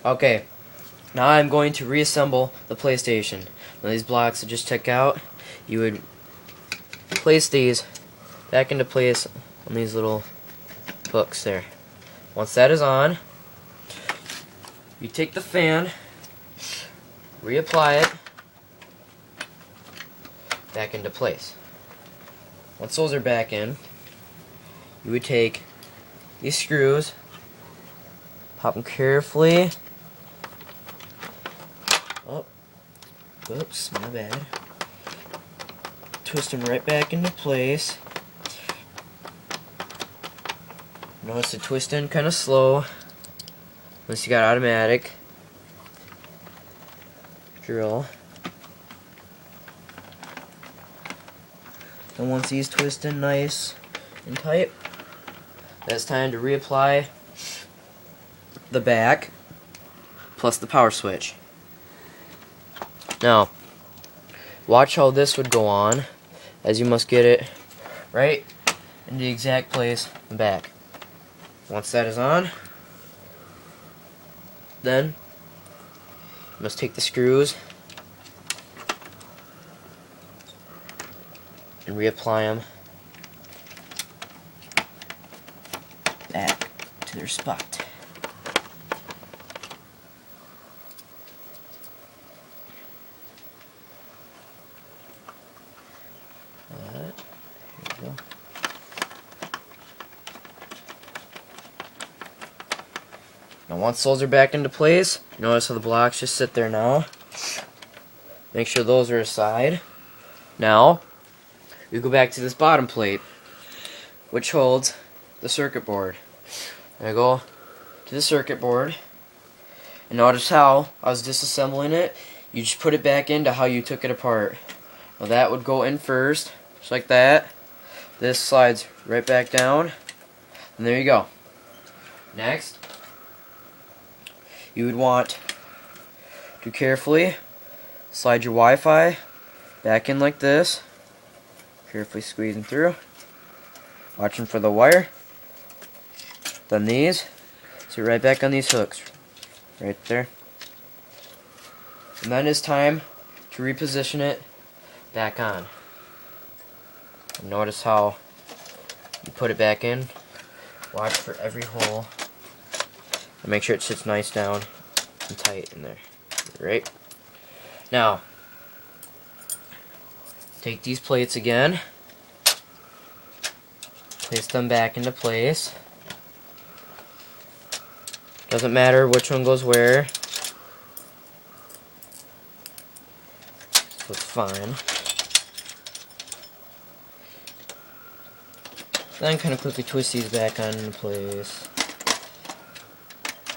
Okay, now I'm going to reassemble the PlayStation. Now these blocks I just took out, you would place these back into place on these little hooks there. Once that is on, you take the fan, reapply it back into place. Once those are back in, you would take these screws, pop them carefully. Oh, oops, my bad. Twist them right back into place. Notice the twisting kind of slow, unless you got automatic drill. And once these twist in nice and tight, that's time to reapply the back plus the power switch. Now, watch how this would go on, as you must get it right in the exact place and back. Once that is on, then you must take the screws and reapply them back to their spot. Here we go. Now once those are back into place, notice how the blocks just sit there now. Make sure those are aside. Now, we go back to this bottom plate, which holds the circuit board. And I go to the circuit board, and notice how I was disassembling it. You just put it back into how you took it apart. Now that would go in first, just like that. This slides right back down, and there you go. Next, you would want to carefully slide your Wi-Fi back in like this. Carefully squeezing through. Watching for the wire. Then these. So right back on these hooks. Right there. And then it's time to reposition it back on. And notice how you put it back in. Watch for every hole. And make sure it sits nice down and tight in there. Right? Now, take these plates again, place them back into place. Doesn't matter which one goes where, so it's fine. Then kind of quickly twist these back on into place,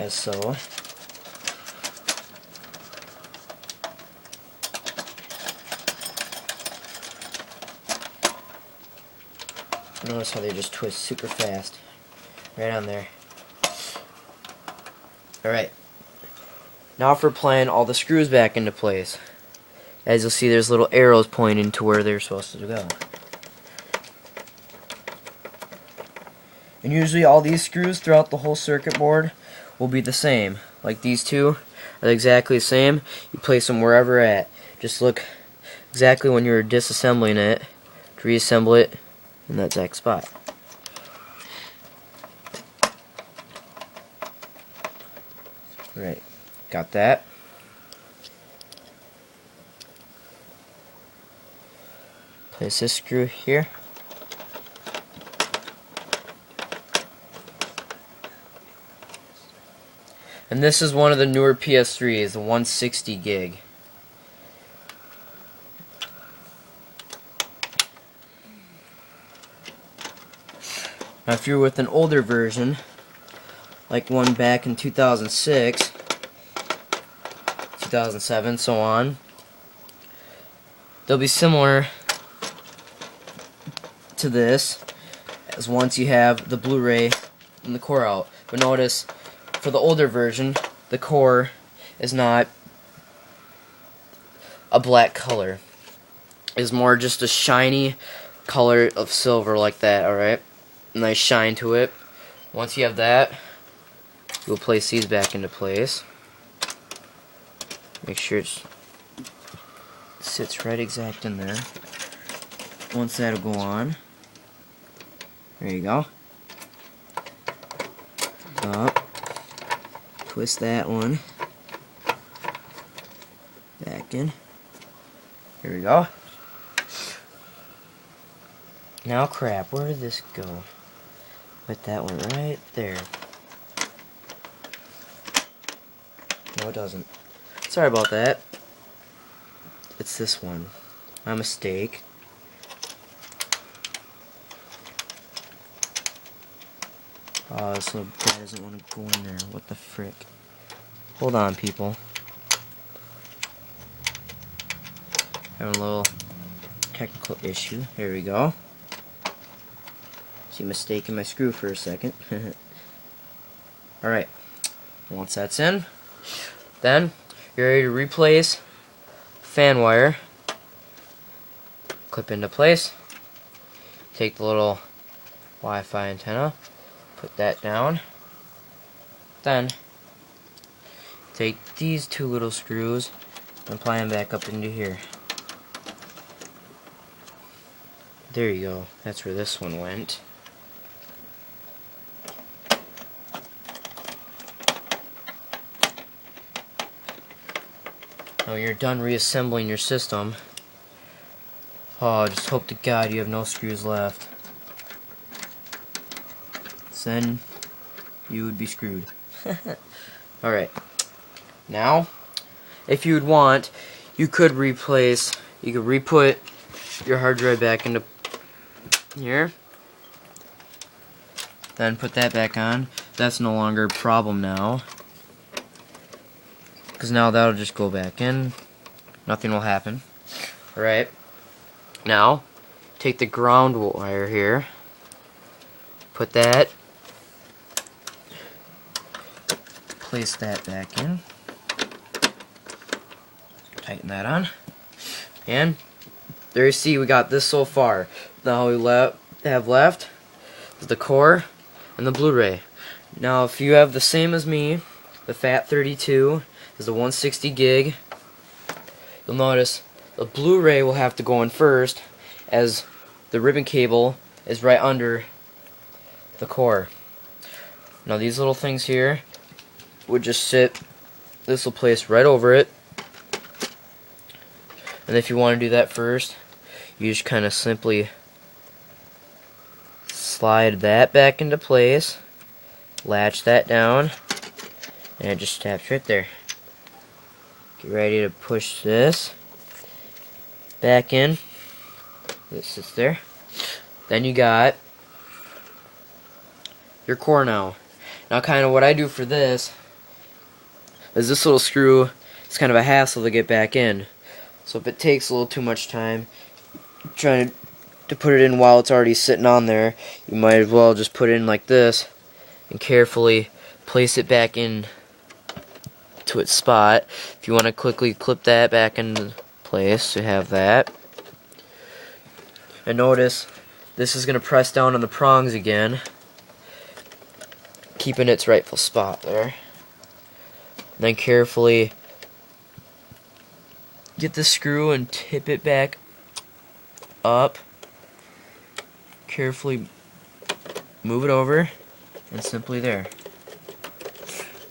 as so. Notice how they just twist super fast. Right on there. Alright. Now for applying all the screws back into place. As you'll see, there's little arrows pointing to where they're supposed to go. And usually all these screws throughout the whole circuit board will be the same. Like these two are exactly the same. You place them wherever at. Just look exactly when you're disassembling it to reassemble it in that exact spot. Right, got that. Place this screw here. And this is one of the newer PS3s, the 160 gig. Now if you're with an older version, like one back in 2006, 2007, so on, they'll be similar to this, as once you have the Blu-ray and the core out. But notice, for the older version, the core is not a black color. It's more just a shiny color of silver like that, alright? Nice shine to it. Once you have that, you'll place these back into place. Make sure it sits right exact in there. Once that'll go on, there you go. Up, twist that one back in. Here we go. Now crap, where did this go? Put that one right there. No, it doesn't. Sorry about that. It's this one. My mistake. Oh, this little guy doesn't want to go in there. What the frick? Hold on, people. Having a little technical issue. Here we go. See, mistaking my screw for a second. Alright. Once that's in, then you're ready to replace fan wire. Clip into place. Take the little Wi-Fi antenna. Put that down. Then take these two little screws and apply them back up into here. There you go. That's where this one went. Now when you're done reassembling your system, just hope to God you have no screws left. Then you would be screwed. Alright. Now, if you would want, you could re-put your hard drive back into here. Then put that back on. That's no longer a problem now. Because now that'll just go back in. Nothing will happen. Alright. Now, take the ground wire here. Put that. Place that back in. Tighten that on. And there you see we got this so far. Now we have left is the core and the Blu-ray. Now if you have the same as me, the FAT32 is the 160 gig. You'll notice the Blu-ray will have to go in first, as the ribbon cable is right under the core. Now these little things here would just sit, this will place right over it. And if you want to do that first, you just kind of simply slide that back into place, latch that down, and it just taps right there. Get ready to push this back in. This sits there. Then you got your core now. Now kind of what I do for this is this little screw is kind of a hassle to get back in. So if it takes a little too much time trying to put it in while it's already sitting on there, you might as well just put it in like this and carefully place it back in to its spot. If you want to quickly clip that back into place, you have that. And notice this is going to press down on the prongs again, keeping its rightful spot there. Then carefully get the screw and tip it back up. Carefully move it over, and simply there.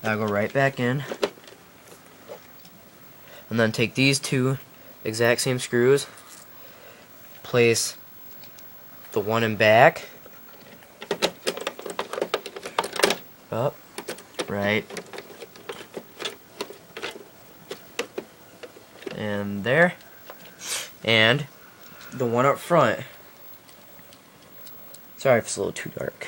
Now go right back in. And then take these two exact same screws, place the one in back, up, right, and there, and the one up front. Sorry if it's a little too dark.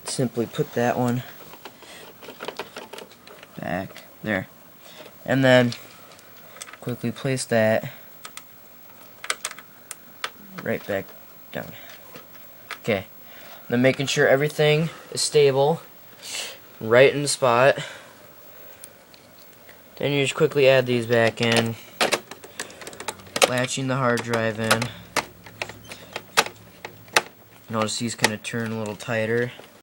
Simply put that one back there, and then quickly place that right back down. Okay, then making sure everything is stable, right in the spot. Then you just quickly add these back in, latching the hard drive in. Notice these kind of turn a little tighter.